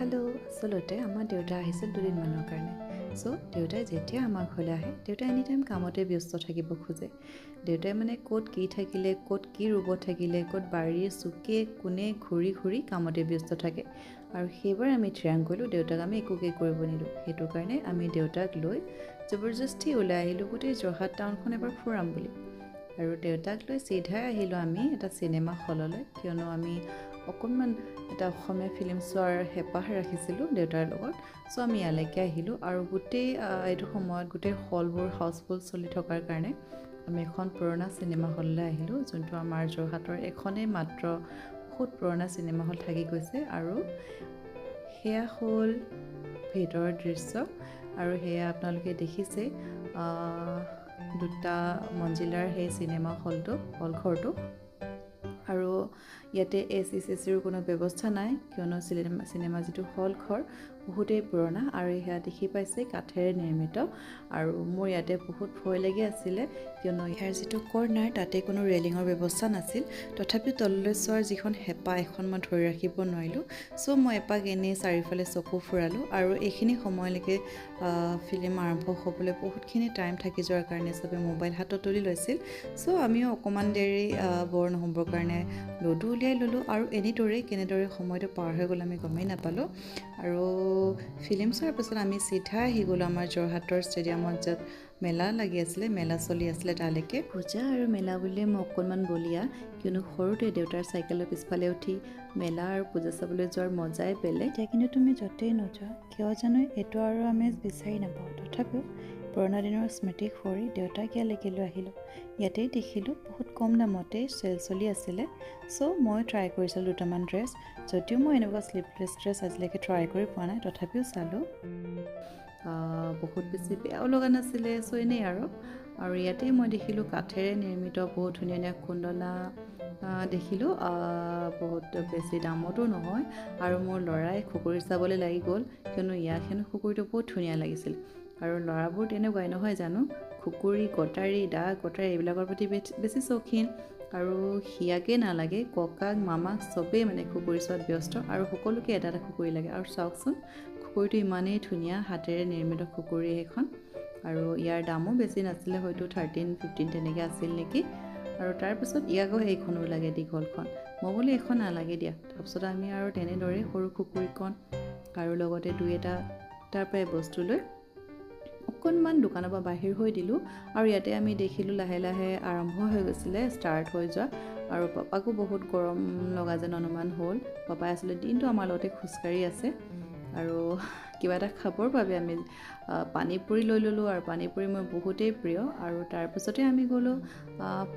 hello' আচলতে আমাৰ দেউতা আহিছিল দুদিনমানৰ কাৰণে চ' দেউতাই যেতিয়া আমাৰ ঘৰলৈ আহে দেউতাই এনি টাইম কামতে ব্যস্ত থাকিব খোজে দেউতাই মানে ক'ত কি থাকিলে ক'ত কি ৰুব থাকিলে ক'ত বাৰীৰ চুকে কোণে ঘূৰি ঘূৰি কামতে ব্যস্ত থাকে আৰু সেইবাৰ আমি থিৰাং কৰিলোঁ দেউতাক আমি একোকে কৰিব নিদিওঁ সেইটো কাৰণে আমি দেউতাক লৈ জবৰদস্তি ওলাই আহিলোঁ গোটেই যোৰহাট টাউনখন এবাৰ ফুৰাম বুলি আৰু দেউতাক লৈ চিধাই আহিলোঁ আমি এটা চিনেমা হললৈ কিয়নো আমি অকণমান এটা অসমীয়া ফিল্ম চোৱাৰ হেঁপাহ ৰাখিছিলোঁ দেউতাৰ লগত চ' আমি ইয়ালৈকে আহিলোঁ আৰু গোটেই এইটো সময়ত গোটেই হলবোৰ হাউচফুল চলি থকাৰ কাৰণে আমি এখন পুৰণা চিনেমা হললৈ আহিলোঁ যোনটো আমাৰ যোৰহাটৰ এখনেই মাত্ৰ বহুত পুৰণা চিনেমা হল থাকি গৈছে আৰু সেয়া হ'ল ভিতৰৰ দৃশ্য আৰু সেয়া আপোনালোকে দেখিছে দুটা মঞ্জিলাৰ সেই চিনেমা হলঘৰটো আৰু ইয়াতে এচিৰ কোনো ব্যৱস্থা নাই কিয়নো চিনেমা যিটো হল ঘৰ বহুতেই পুৰণা আৰু সেয়া দেখি পাইছে কাঠেৰে নিৰ্মিত আৰু মোৰ ইয়াতে বহুত ভয় লাগি আছিলে কিয়নো ইয়াৰ যিটো কৰ্ণাৰ তাতে কোনো ৰেলিঙৰ ব্যৱস্থা নাছিল তথাপিও তললৈ চোৱাৰ যিখন হেঁপাহ এখন মই ধৰি ৰাখিব নোৱাৰিলোঁ চ' মই এপাক এনেই চাৰিওফালে চকু ফুৰালোঁ আৰু এইখিনি সময়লৈকে ফিল্ম আৰম্ভ হ'বলৈ বহুতখিনি টাইম থাকি যোৱাৰ কাৰণে চবে মোবাইল হাতত তুলি লৈছিল চ' আমিও অকণমান দেৰি বৰ নহ'বৰ কাৰণে লুডু উলিয়াই ল'লোঁ আৰু কেনেদৰে সময়টো পাৰ হৈ গ'ল আমি গমেই নাপালোঁ আৰু ফিল্ম চোৱাৰ পিছত আমি চিধা আহি গ'লোঁ আমাৰ যোৰহাটৰ ষ্টেডিয়ামত য'ত মেলা লাগি আছিলে মেলা চলি আছিলে তালৈকে পূজা আৰু মেলা বুলিয়ে মই অকণমান বলিয়া কিয়নো সৰুতে দেউতাৰ চাইকেলৰ পিছফালে উঠি মেলা আৰু পূজা চাবলৈ যোৱাৰ মজাই বেলেগ এতিয়া কিন্তু তুমি য'তেই নোযোৱা কিয় জানো এইটো আৰু আমি বিচাৰি নাপাওঁ তথাপিও পুৰণা দিনৰ স্মৃতি কৰি দেউতাক ইয়ালৈকে লৈ আহিলোঁ ইয়াতেই দেখিলোঁ বহুত কম দামতে চেল চলি আছিলে চ' মই ট্ৰাই কৰিছিলোঁ দুটামান ড্ৰেছ যদিও মই এনেকুৱা শ্লিভলেছ ড্ৰেছ আজিলৈকে ট্ৰাই কৰি পোৱা নাই তথাপিও চালোঁ বহুত বেছি বেয়াও লগা নাছিলে চ' এনেই আৰু ইয়াতেই মই দেখিলোঁ কাঠেৰে নিৰ্মিত বহুত ধুনীয়া ধুনীয়া কুণ্ডলা দেখিলোঁ বহুত বেছি দামতো নহয় আৰু মোৰ ল'ৰাই খুকুৰী চাবলৈ লাগি গ'ল কিয়নো ইয়াক হেনো খুকুৰীটো বহুত ধুনীয়া লাগিছিল আৰু ল'ৰাবোৰ তেনেকুৱাই নহয় জানো খুকুৰী কটাৰী দা কটাৰী এইবিলাকৰ প্ৰতি বেছি চৌখিন আৰু সিয়াকে নালাগে ককাক মামাক চবেই মানে খুকুৰী চোৱাত ব্যস্ত আৰু সকলোকে এটা খুকুৰী লাগে আৰু চাওকচোন খুকুৰীটো ইমানেই ধুনীয়া হাতেৰে নিৰ্মিত খুকুৰী সেইখন আৰু ইয়াৰ দামো বেছি নাছিলে হয়তো 13-15 তেনেকৈ আছিল নেকি আৰু তাৰপিছত ইয়াকো এইখনো লাগে দীঘলখন মই বোলো এইখন নালাগে দিয়া তাৰপিছত আমি আৰু তেনেদৰে সৰু খুকুৰীখন আৰু লগতে দুই এটা তাৰ পৰাই বস্তু লৈ অকণমান দোকানৰ পৰা বাহিৰ হৈ দিলোঁ আৰু ইয়াতে আমি দেখিলোঁ লাহে লাহে আৰম্ভ হৈ গৈছিলে ষ্টাৰ্ট হৈ যোৱা আৰু পাপাকো বহুত গৰম লগা যেন অনুমান হ'ল পাপাই আচলতে দিনটো আমাৰ লগতে খোজকাঢ়ি আছে আৰু কিবা এটা খাবৰ বাবে আমি পানীপুৰি লৈ ল'লোঁ আৰু পানীপুৰি মোৰ বহুতেই প্ৰিয় আৰু তাৰপিছতে আমি গ'লোঁ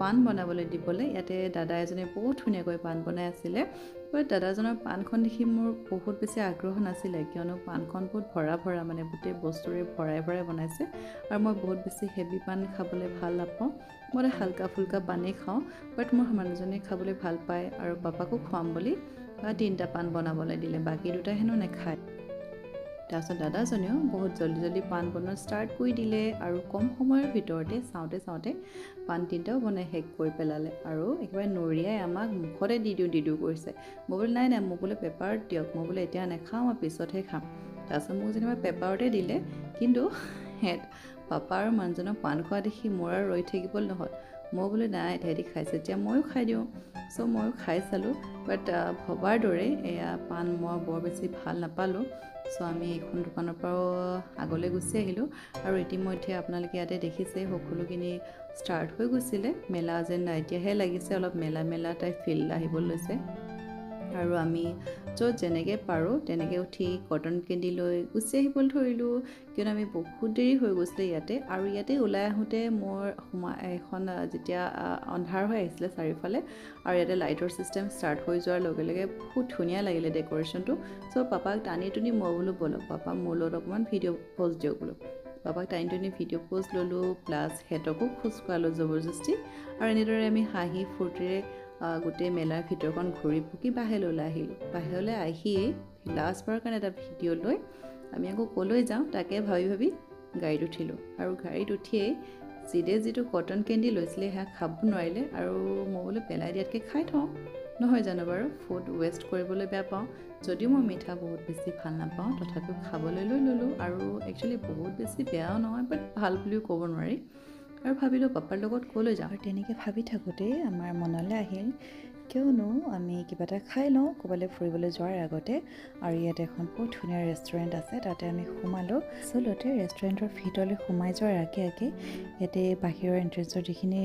পাণ বনাবলৈ দিবলৈ ইয়াতে দাদা এজনে বহুত ধুনীয়াকৈ পাণ বনাই আছিলে দাদাজনৰ পাণখন দেখি মোৰ বহুত বেছি আগ্ৰহ নাছিলে কিয়নো পাণখন বহুত ভৰা মানে গোটেই বস্তুৰে ভৰাই বনাইছে আৰু মই বহুত বেছি হেভি পাণ খাবলৈ ভাল নাপাওঁ মই হালকা ফুলকা পানেই খাওঁ বাট মোৰ মানুহজনে খাবলৈ ভাল পায় আৰু পাপাকো খুৱাম বুলি 3টা পাণ বনাবলৈ দিলে বাকী 2টা হেনো নাখায় তাৰপিছত দাদাজনেও বহুত জল্দি পাণ বনোৱা ষ্টাৰ্ট কৰি দিলে আৰু কম সময়ৰ ভিতৰতে চাওঁতে পাণ 3টাও বনাই শেষ কৰি পেলালে আৰু একেবাৰে নৰিয়াই আমাক মুখতে দি দিওঁ কৰিছে মই বোলো নাই মোক বোলে পেপাৰত দিয়ক মই বোলে এতিয়া নাখাওঁ মই পিছতহে খাম তাৰপিছত মোক যেনিবা পেপাৰতে দিলে কিন্তু পাপা আৰু মানুহজনক পাণ খোৱা দেখি মোৰ আৰু ৰৈ থাকিবলৈ নহ'ল মই বোলো নাই তেহেঁতি খাইছে এতিয়া ময়ো খাই দিওঁ চ' ময়ো খাই চালোঁ বাট ভবাৰ দৰে এয়া পাণ মই বৰ বেছি ভাল নাপালোঁ চ' আমি এইখন দোকানৰ পৰাও আগলৈ গুচি আহিলোঁ আৰু ইতিমধ্যে আপোনালোকে ইয়াতে দেখিছে সকলোখিনি ষ্টাৰ্ট হৈ গৈছিলে মেলা যেন এতিয়াহে লাগিছে অলপ মেলা টাইপ ফিল আহিব লৈছে আৰু আমি য'ত যেনেকৈ পাৰোঁ তেনেকৈ উঠি কটন কেণ্ডি লৈ গুচি আহিবলৈ ধৰিলোঁ কিয়নো আমি বহুত দেৰি হৈ গৈছিলে ইয়াতে আৰু ইয়াতে ওলাই আহোঁতে মোৰ এখন যেতিয়া আন্ধাৰ হৈ আহিছিলে চাৰিওফালে আৰু ইয়াতে লাইটৰ ছিষ্টেম ষ্টাৰ্ট হৈ যোৱাৰ লগে লগে বহুত ধুনীয়া লাগিলে ডেক'ৰেশ্যনটো চ' পাপাক টানি মই বোলো ব'লক পাপা মোৰ লগত অকণমান ভিডিঅ' প'জ দিয়ক বোলো পাপাক টানি ভিডিঅ' প'জ ল'লোঁ প্লাছ সিহঁতকো খোজ কঢ়ালোঁ জবৰদস্তি আৰু এনেদৰে আমি হাঁহি ফূৰ্তিৰে গোটেই মেলাৰ ভিতৰখন ঘূৰি পকি বাহিৰলৈ ওলাই আহিলোঁ বাহিৰলৈ আহিয়েই লাষ্টবাৰৰ কাৰণে এটা ভিডিঅ' লৈ আমি আকৌ ক'লৈ যাওঁ তাকে ভাবি গাড়ীত উঠিলোঁ আৰু গাড়ীত উঠিয়েই যিটো কটন কেণ্ডি লৈছিলে সেয়া খাব নোৱাৰিলে আৰু মই বোলো পেলাই দিয়াতকৈ খাই থওঁ নহয় জানো বাৰু ফুড ৱেষ্ট কৰিবলৈ বেয়া পাওঁ যদিও মই মিঠা বহুত বেছি ভাল নাপাওঁ তথাপিও খাবলৈ লৈ ল'লোঁ আৰু একচুৱেলি বহুত বেছি বেয়াও নহয় বাট ভাল বুলিও ক'ব নোৱাৰি আৰু ভাবিলোঁ পাপাৰ লগত ক'লৈ যাওঁ আৰু তেনেকৈ ভাবি থাকোঁতেই আমাৰ মনলৈ আহিল কিয়নো আমি কিবা এটা খাই লওঁ ক'ৰবালৈ ফুৰিবলৈ যোৱাৰ আগতে আৰু ইয়াত এখন বহুত ধুনীয়া ৰেষ্টুৰেণ্ট আছে তাতে আমি সোমালোঁ আচলতে ৰেষ্টুৰেণ্টৰ ভিতৰলৈ সোমাই যোৱাৰ আগে আগে ইয়াতে বাহিৰৰ এণ্ট্ৰেঞ্চৰ যিখিনি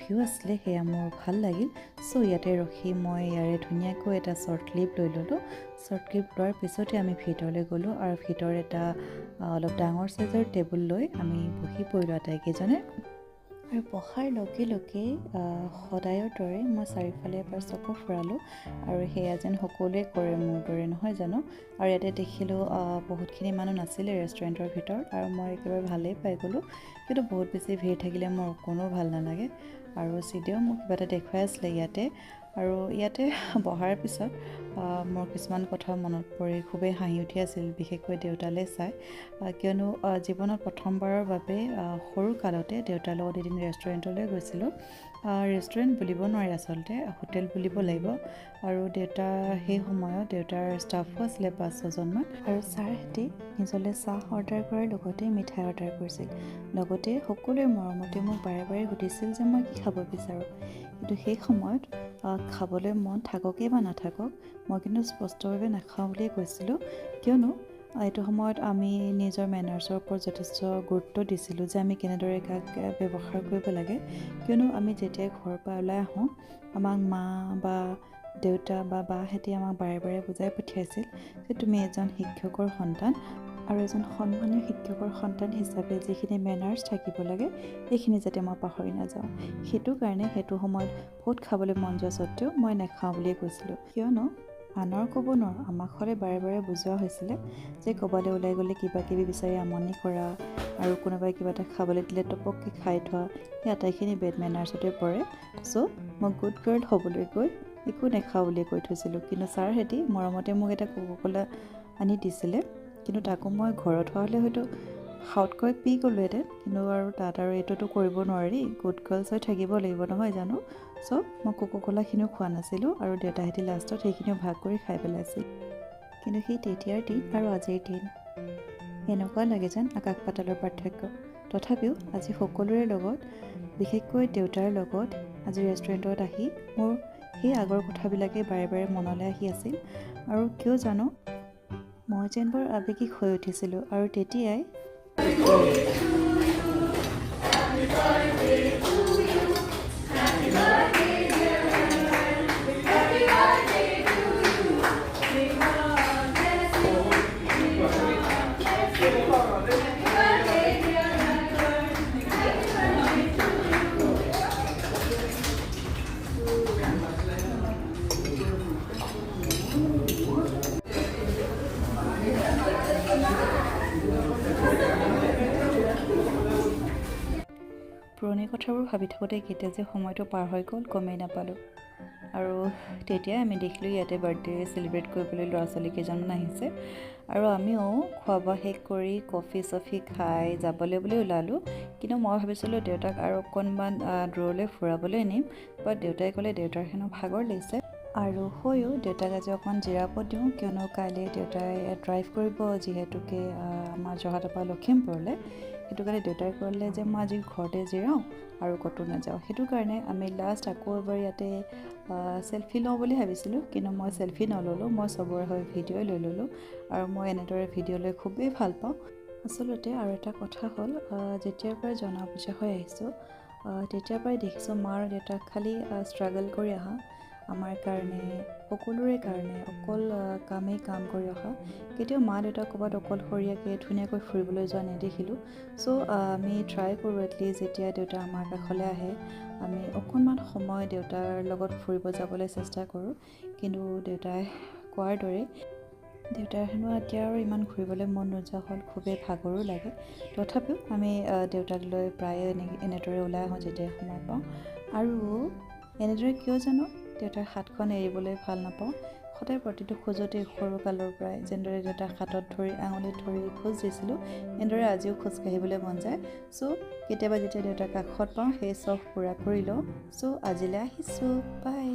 ভিউ আছিলে সেয়া মোৰ ভাল লাগিল চ' ইয়াতে ৰখি মই ইয়াৰে ধুনীয়াকৈ এটা শ্বৰ্ট ক্লিপ লৈ ল'লোঁ শ্বৰ্ট ক্লিপ লোৱাৰ পিছতে আমি ভিতৰলৈ গ'লোঁ আৰু ভিতৰত এটা অলপ ডাঙৰ চাইজৰ টেবুল লৈ আমি বহি পৰিলোঁ আটাইকেইজনে আৰু বহাৰ লগে লগে সদায়ৰ দৰে মই চাৰিওফালে এবাৰ চকু ফুৰালোঁ আৰু সেয়া যেন সকলোৱে কৰে মোৰ দৰে নহয় জানো আৰু ইয়াতে দেখিলোঁ বহুতখিনি মানুহ নাছিলে ৰেষ্টুৰেণ্টৰ ভিতৰত আৰু মই একেবাৰে ভালেই পাই গ'লোঁ কিন্তু বহুত বেছি ভিৰ থাকিলে মোৰ কোনো ভাল নালাগে আৰু চিডিয়েও মোক কিবা এটা দেখুৱাই আছিলে ইয়াতে আৰু ইয়াতে বহাৰ পিছত মোৰ কিছুমান কথা মনত পৰি খুবেই হাঁহি উঠি আছিল বিশেষকৈ দেউতালৈ চাই কিয়নো জীৱনত প্ৰথমবাৰৰ বাবে সৰু কালতে দেউতাৰ লগত এদিন ৰেষ্টুৰেণ্টলৈ গৈছিলোঁ ৰেষ্টুৰেণ্ট বুলিব নোৱাৰি আচলতে হোটেল বুলিব লাগিব আৰু দেউতা সেই সময়ত দেউতাৰ ষ্টাফো আছিলে 5-6জনমান আৰু ছাৰহঁতে নিজলৈ চাহ অৰ্ডাৰ কৰাৰ লগতে মিঠাই অৰ্ডাৰ কৰিছিল লগতে সকলোৰে মৰমতে মোক বাৰে বাৰে সুধিছিল যে মই কি খাব বিচাৰোঁ কিন্তু সেই সময়ত খাবলৈ মন থাককেই বা নাথাকক মই কিন্তু স্পষ্টভাৱে নাখাওঁ বুলিয়ে কৈছিলোঁ কিয়নো এইটো সময়ত আমি নিজৰ মেনাৰ্ছৰ ওপৰত যথেষ্ট গুৰুত্ব দিছিলোঁ যে আমি কেনেদৰে কাক ব্যৱহাৰ কৰিব লাগে কিয়নো আমি যেতিয়াই ঘৰৰ পৰা ওলাই আহোঁ আমাক মা বা দেউতা বা বাহঁতে আমাক বাৰে বাৰে বুজাই পঠিয়াইছিল যে তুমি এজন শিক্ষকৰ সন্তান আৰু এজন সন্মানীয় শিক্ষকৰ সন্তান হিচাপে যিখিনি মেনাৰ্ছ থাকিব লাগে সেইখিনি যাতে মই পাহৰি নাযাওঁ সেইটো কাৰণে সেইটো সময়ত বহুত খাবলৈ মন যোৱা স্বত্তেও মই নাখাওঁ বুলিয়ে কৈছিলোঁ কিয়নো আনৰ ক'ব নোৱাৰোঁ আমাক সদায় বাৰে বাৰে বুজোৱা হৈছিলে যে ক'ৰবালৈ ওলাই গ'লে কিবা কিবি বিচাৰি আমনি কৰা আৰু কোনোবাই কিবা এটা খাবলৈ দিলে টপককৈ খাই থোৱা সেই আটাইখিনি বেড মেনাৰ্ছতে পৰে চ' মই গুড গাৰ্ল হ'বলৈ গৈ একো নাখাওঁ বুলিয়ে কৈ থৈছিলোঁ কিন্তু ছাৰহঁতে মৰমতে মোক এটা কোকা-কোলা আনি দিছিলে কিন্তু তাকো মই ঘৰত হোৱা হ'লে হয়তো হাউতকৈ পি গ'লোহেঁতেন কিন্তু আৰু তাত আৰু এইটোতো কৰিব নোৱাৰি গুড গাৰ্লছ হৈ থাকিব লাগিব নহয় জানো চ' মই কোকা-কোলাখিনিও খোৱা নাছিলোঁ আৰু দেউতাহঁতে লাষ্টত সেইখিনিও ভাগ কৰি খাই পেলাইছিল কিন্তু সেই তেতিয়াৰ দিন আৰু আজিৰ দিন এনেকুৱা লাগে যেন আকাশ পাতালৰ পাৰ্থক্য তথাপিও আজি সকলোৰে লগত বিশেষকৈ দেউতাৰ লগত আজি ৰেষ্টুৰেণ্টত আহি মোৰ সেই আগৰ কথাবিলাকে বাৰে বাৰে মনলৈ আহি আছিল আৰু কিয় জানো মই যেন বৰ আৱেগিক হৈ উঠিছিলোঁ আৰু তেতিয়াই পুৰণি কথাবোৰ ভাবি থাকোঁতে কেতিয়া যে সময়টো পাৰ হৈ গ'ল গমেই নাপালোঁ আৰু তেতিয়াই আমি দেখিলোঁ ইয়াতে বাৰ্থডে চেলিব্ৰেট কৰিবলৈ ল'ৰা ছোৱালী কেইজনমান আহিছে আৰু আমিও খোৱা বোৱা শেষ কৰি কফি খাই যাবলৈ বুলি ওলালোঁ কিন্তু মই ভাবিছিলোঁ দেউতাক আৰু অকণমান দূৰলৈ ফুৰাবলৈ নিম বাট দেউতাই ক'লে দেউতাৰ হেনো ভাগৰ লাগিছে আৰু হৈও দেউতাক আজি অকণমান জিৰাব দিওঁ কিয়নো কাইলৈ দেউতাই ড্ৰাইভ কৰিব যিহেতুকে আমাৰ যোৰহাটৰ পৰা লখিমপুৰলৈ সেইটো কাৰণে দেউতাই ক'লে যে মই আজি ঘৰতে জিৰাওঁ আৰু ক'তো নাযাওঁ সেইটো কাৰণে আমি লাষ্ট আকৌ এবাৰ ইয়াতে চেলফি লওঁ বুলি ভাবিছিলোঁ কিন্তু মই চেলফি নল'লোঁ মই চবৰে হৈ ভিডিঅ'ই লৈ ল'লোঁ আৰু মই এনেদৰে ভিডিঅ' লৈ খুবেই ভাল পাওঁ আচলতে আৰু এটা কথা হ'ল যেতিয়াৰ পৰাই জনা বুজা হৈ আহিছোঁ তেতিয়াৰ পৰাই দেখিছোঁ মা আৰু দেউতাক খালি ষ্ট্ৰাগল কৰি অহা আমাৰ কাৰণে সকলোৰে কাৰণে অকল কামেই কাম কৰি অহা কেতিয়াও মা দেউতাক ক'ৰবাত অকলশৰীয়াকৈ ধুনীয়াকৈ ফুৰিবলৈ যোৱা নেদেখিলোঁ চ' আমি ট্ৰাই কৰোঁ এটলিষ্ট যেতিয়া দেউতা আমাৰ কাষলৈ আহে আমি অকণমান সময় দেউতাৰ লগত ফুৰিব যাবলৈ চেষ্টা কৰোঁ কিন্তু দেউতাই কোৱাৰ দৰে দেউতাৰ হেনো এতিয়া আৰু ইমান ঘূৰিবলৈ মন নোযোৱা হ'ল খুবেই ভাগৰো লাগে তথাপিও আমি দেউতাক লৈ প্ৰায়ে এনেদৰে ওলাই আহোঁ যেতিয়া সময় পাওঁ আৰু এনেদৰে কিয় জানো দেউতাৰ হাতখন এৰিবলৈ ভাল নাপাওঁ সদায় প্ৰতিটো খোজতে সৰুকালৰ পৰাই যেনেদৰে দেউতাক হাতত ধৰি আঙুলিত ধৰি খোজ দিছিলোঁ এনেদৰে আজিও খোজ কাঢ়িবলৈ মন যায় চ' কেতিয়াবা যেতিয়া দেউতাক কাষত পাওঁ সেই চখ পূৰা কৰি লওঁ চ' আজিলৈ আহিছোঁ বাই